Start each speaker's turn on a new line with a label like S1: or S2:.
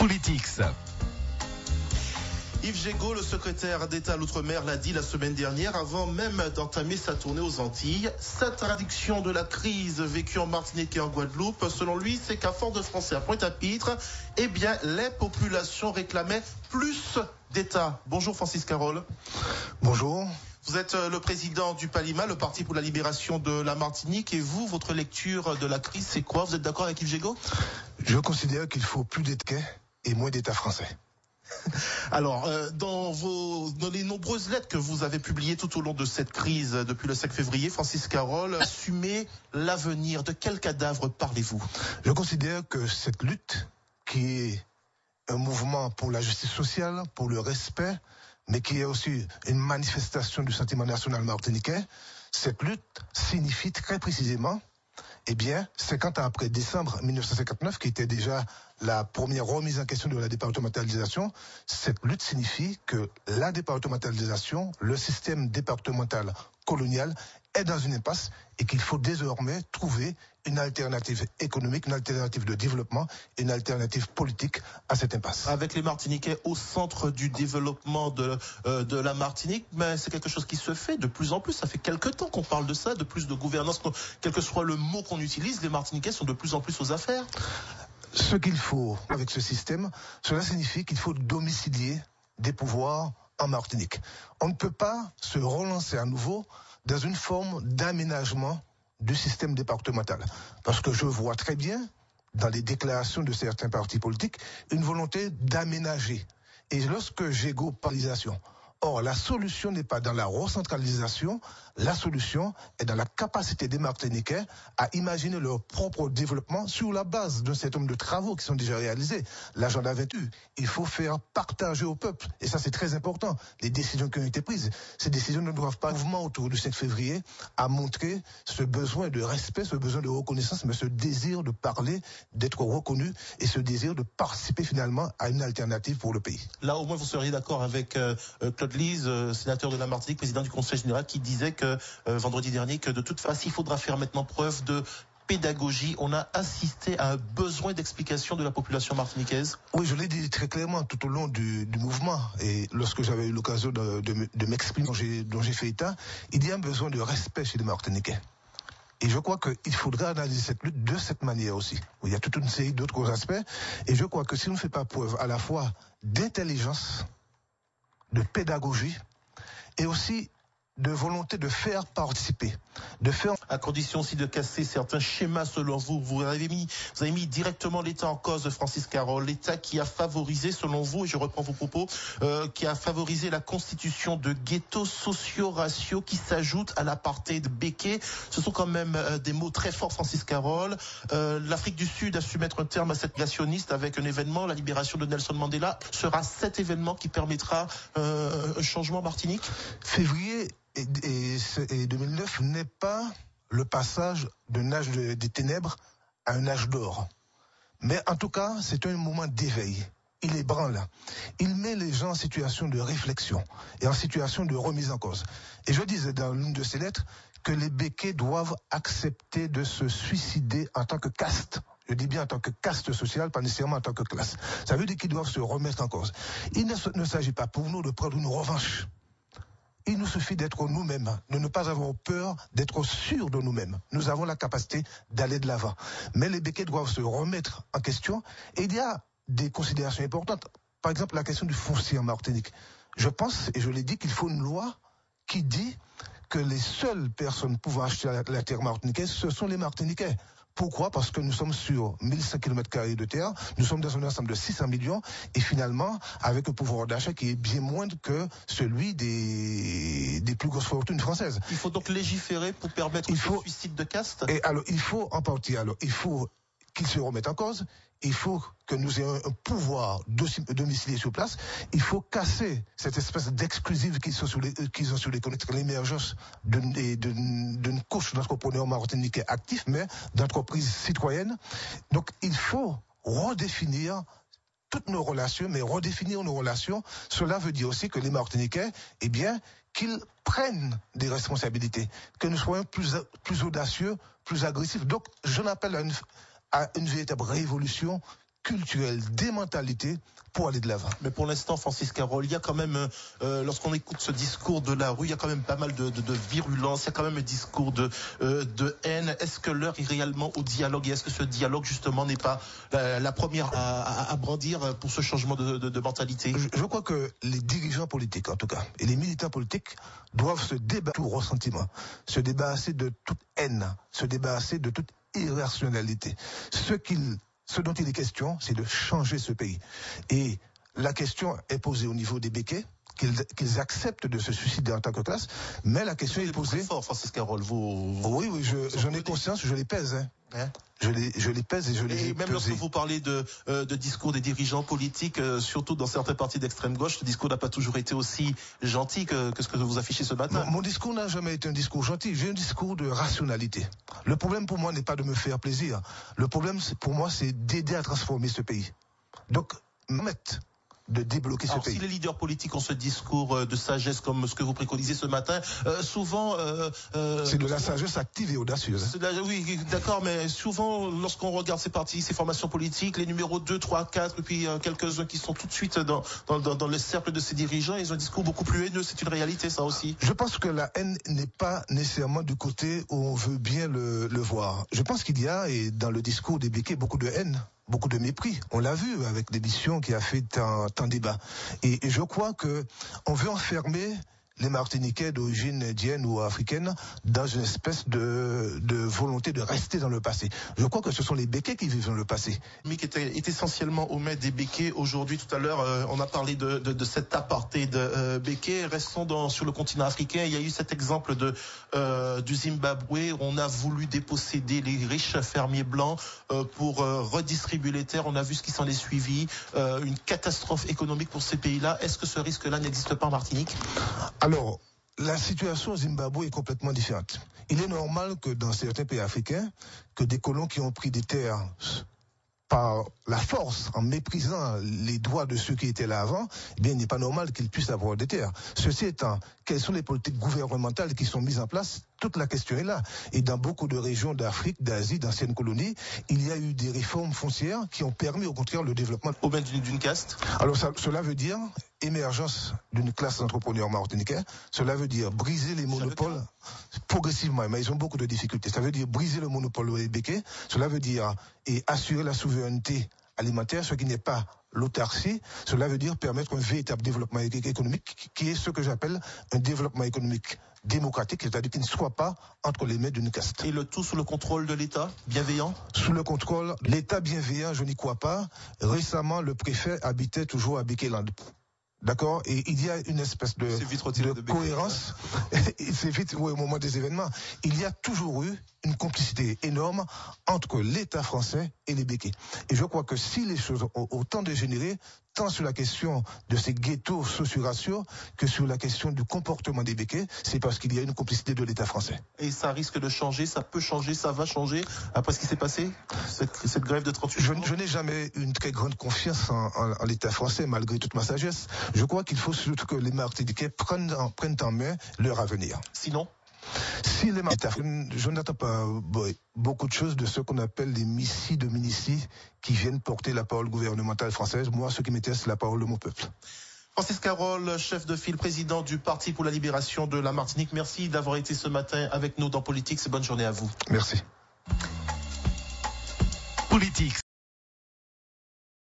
S1: Politics.
S2: Yves Gégaud, le secrétaire d'État à l'Outre-mer, l'a dit la semaine dernière, avant même d'entamer sa tournée aux Antilles. Sa traduction de la crise vécue en Martinique et en Guadeloupe, selon lui, c'est qu'à Fort de Français, à Pointe-à-Pitre, eh bien, les populations réclamaient plus d'État. Bonjour Francis Carole.
S3: Bonjour.
S2: Vous êtes le président du PALIMA, le Parti pour la libération de la Martinique. Et vous, votre lecture de la crise, c'est quoi? Vous êtes d'accord avec Yves Gégaud?
S3: Je considère qu'il faut plus d'État et moins d'État français.
S2: Alors, dans les nombreuses lettres que vous avez publiées tout au long de cette crise depuis le 5 février, Francis Carole, assumez l'avenir. De quel cadavre parlez-vous?
S3: Je considère que cette lutte, qui est un mouvement pour la justice sociale, pour le respect, mais qui est aussi une manifestation du sentiment national martiniquais, cette lutte signifie très précisément, 50 ans après décembre 1959, qui était déjà la première remise en question de la départementalisation, cette lutte signifie que la départementalisation, le système départemental colonial, est dans une impasse et qu'il faut désormais trouver une alternative économique, une alternative de développement, une alternative politique à cette impasse.
S2: Avec les Martiniquais au centre du développement de la Martinique, mais c'est quelque chose qui se fait de plus en plus. Ça fait quelque temps qu'on parle de ça, de plus de gouvernance. Quel que soit le mot qu'on utilise, les Martiniquais sont de plus en plus aux affaires.
S3: Ce qu'il faut avec ce système, cela signifie qu'il faut domicilier des pouvoirs en Martinique. On ne peut pas se relancer à nouveau dans une forme d'aménagement du système départemental. Parce que je vois très bien, dans les déclarations de certains partis politiques, une volonté d'aménager. Et lorsque Gégaud parlisation. Or, la solution n'est pas dans la recentralisation, la solution est dans la capacité des Martiniquais à imaginer leur propre développement sur la base d'un certain nombre de travaux qui sont déjà réalisés. L'agenda 28, il faut faire partager au peuple. Et ça, c'est très important. Les décisions qui ont été prises, ces décisions ne doivent pas mouvement autour du 5 février à montrer ce besoin de respect, ce besoin de reconnaissance, mais ce désir de parler, d'être reconnu et ce désir de participer finalement à une alternative pour le pays.
S2: Là, au moins, vous seriez d'accord avec Claude Lise, sénateur de la Martinique, président du Conseil général, qui disait que vendredi dernier que de toute façon, il faudra faire maintenant preuve de pédagogie. On a assisté à un besoin d'explication de la population martiniquaise.
S3: Oui, je l'ai dit très clairement tout au long du mouvement. Et lorsque j'avais eu l'occasion de m'exprimer, dont j'ai fait état, il y a un besoin de respect chez les Martiniquais. Et je crois qu'il faudra analyser cette lutte de cette manière aussi. Il y a toute une série d'autres aspects. Et je crois que si on ne fait pas preuve à la fois d'intelligence, de pédagogie et aussi de volonté de faire participer, de faire...
S2: À condition aussi de casser certains schémas selon vous. Vous avez mis directement l'État en cause, Francis Carole. L'État qui a favorisé, selon vous, et je reprends vos propos, qui a favorisé la constitution de ghettos sociaux raciaux qui s'ajoutent à l'apartheid béquet. Ce sont quand même des mots très forts, Francis Carole. L'Afrique du Sud a su mettre un terme à cette nationniste avec un événement, la libération de Nelson Mandela. Sera cet événement qui permettra un changement en Martinique?
S3: Février et 2009 n'est pas le passage d'un âge des ténèbres à un âge d'or. Mais en tout cas, c'est un moment d'éveil. Il ébranle. Il met les gens en situation de réflexion et en situation de remise en cause. Et je disais dans l'une de ces lettres que les béquets doivent accepter de se suicider en tant que caste. Je dis bien en tant que caste sociale, pas nécessairement en tant que classe. Ça veut dire qu'ils doivent se remettre en cause. Il ne s'agit pas pour nous de prendre une revanche. Il nous suffit d'être nous-mêmes, de ne pas avoir peur, d'être sûrs de nous-mêmes. Nous avons la capacité d'aller de l'avant. Mais les béquets doivent se remettre en question. Et il y a des considérations importantes. Par exemple, la question du foncier en Martinique. Je pense, et je l'ai dit, qu'il faut une loi qui dit que les seules personnes pouvant acheter la terre martiniquaise, ce sont les Martiniquais. Pourquoi? Parce que nous sommes sur 1100 km² de terre, nous sommes dans un ensemble de 600 millions, et finalement, avec un pouvoir d'achat qui est bien moindre que celui des plus grosses fortunes françaises.
S2: Il faut donc légiférer pour permettre ce suicide de caste?
S3: Et alors, il faut en partie, il faut qu'ils se remettent en cause, il faut que nous ayons un pouvoir domicilié sur place, il faut casser cette espèce d'exclusive qu'ils ont sur les connecteurs, l'émergence d'une couche d'entrepreneurs martiniquais actifs, mais d'entreprises citoyennes. Donc il faut redéfinir toutes nos relations, mais redéfinir nos relations, cela veut dire aussi que les Martiniquais, qu'ils prennent des responsabilités, que nous soyons plus audacieux, plus agressifs. Donc, j'en appelle à une véritable révolution culturelles, des mentalités pour aller de l'avant.
S2: Mais pour l'instant, Francis Carole, il y a quand même, lorsqu'on écoute ce discours de la rue, il y a quand même pas mal de virulence, il y a quand même un discours de haine. Est-ce que l'heure est réellement au dialogue et est-ce que ce dialogue, justement, n'est pas la première à brandir pour ce changement de mentalité?
S3: Je crois que les dirigeants politiques, en tout cas, et les militants politiques doivent se débarrasser de tout ressentiment, se débarrasser de toute haine, se débarrasser de toute irrationalité. Ce dont il est question, c'est de changer ce pays. Et la question est posée au niveau des béquets, qu'ils acceptent de se suicider en tant que classe, mais la question est posée...
S2: Très fort, Francis Carole,
S3: Oui, j'en ai conscience, je les pèse. Hein. Je les pèse et je les
S2: Et même lorsque vous parlez de discours des dirigeants politiques, surtout dans certains partis d'extrême gauche, le discours n'a pas toujours été aussi gentil que ce que vous affichez ce matin.
S3: Mon discours n'a jamais été un discours gentil, j'ai un discours de rationalité. Le problème pour moi n'est pas de me faire plaisir. Le problème pour moi, c'est d'aider à transformer ce pays. Donc, de débloquer ce pays.
S2: Si les leaders politiques ont ce discours de sagesse comme ce que vous préconisez ce matin, souvent...
S3: c'est de la sagesse active et audacieuse.
S2: Oui, d'accord, mais souvent, lorsqu'on regarde ces partis, ces formations politiques, les numéros 2, 3, 4, et puis quelques-uns qui sont tout de suite dans le cercle de ces dirigeants, ils ont un discours beaucoup plus haineux. C'est une réalité, ça aussi.
S3: Je pense que la haine n'est pas nécessairement du côté où on veut bien le voir. Je pense qu'il y a, et dans le discours des béquets, beaucoup de haine. Beaucoup de mépris. On l'a vu avec l'émission qui a fait tant débat. Et je crois que on veut enfermer les Martiniquais d'origine indienne ou africaine dans une espèce de volonté de rester dans le passé. Je crois que ce sont les béquets qui vivent dans le passé.
S2: Mais qui est essentiellement au maître des béquets. Aujourd'hui, tout à l'heure, on a parlé de cet apartheid de béquets. Restons sur le continent africain. Il y a eu cet exemple du Zimbabwe. On a voulu déposséder les riches fermiers blancs pour redistribuer les terres. On a vu ce qui s'en est suivi. Une catastrophe économique pour ces pays-là. Est-ce que ce risque-là n'existe pas en Martinique ?
S3: Alors, la situation au Zimbabwe est complètement différente. Il est normal que dans certains pays africains, que des colons qui ont pris des terres par la force, en méprisant les droits de ceux qui étaient là avant, eh bien, il n'est pas normal qu'ils puissent avoir des terres. Ceci étant, quelles sont les politiques gouvernementales qui sont mises en place? Toute la question est là. Et dans beaucoup de régions d'Afrique, d'Asie, d'anciennes colonies, il y a eu des réformes foncières qui ont permis au contraire le développement.
S2: Au même d'une caste?
S3: Alors cela veut dire émergence d'une classe d'entrepreneurs martiniquais. Cela veut dire briser les monopoles progressivement, mais ils ont beaucoup de difficultés. Ça veut dire briser le monopole des béquets. Cela veut dire assurer la souveraineté alimentaire, ce qui n'est pas l'autarcie. Cela veut dire permettre un véritable développement économique qui est ce que j'appelle un développement économique démocratique, c'est-à-dire qu'il ne soit pas entre les mains d'une caste.
S2: Et le tout sous le contrôle de l'État bienveillant?
S3: Sous le contrôle, l'État bienveillant, je n'y crois pas. Récemment, le préfet habitait toujours à Békéland. D'accord? Et il y a une espèce de cohérence. C'est vite au moment des événements. Il y a toujours eu une complicité énorme entre l'État français et les béquets. Et je crois que si les choses ont autant dégénéré, tant sur la question de ces ghettos socio-raciaux que sur la question du comportement des béquets, c'est parce qu'il y a une complicité de l'État français.
S2: Et ça risque de changer, ça peut changer, ça va changer après ce qui s'est passé, cette grève de 38 jours.
S3: Je n'ai jamais une très grande confiance en l'État français, malgré toute ma sagesse. Je crois qu'il faut surtout que les Martiniquais prennent en main leur avenir.
S2: Sinon,
S3: si les Martiniquais, je n'attends pas beaucoup de choses de ce qu'on appelle les missis de Minici qui viennent porter la parole gouvernementale française. Moi, ce qui m'intéresse, c'est la parole de mon peuple.
S2: Francis Carole, chef de file, président du Parti pour la libération de la Martinique. Merci d'avoir été ce matin avec nous dans Politique. Bonne journée à vous.
S3: Merci.
S1: Politique.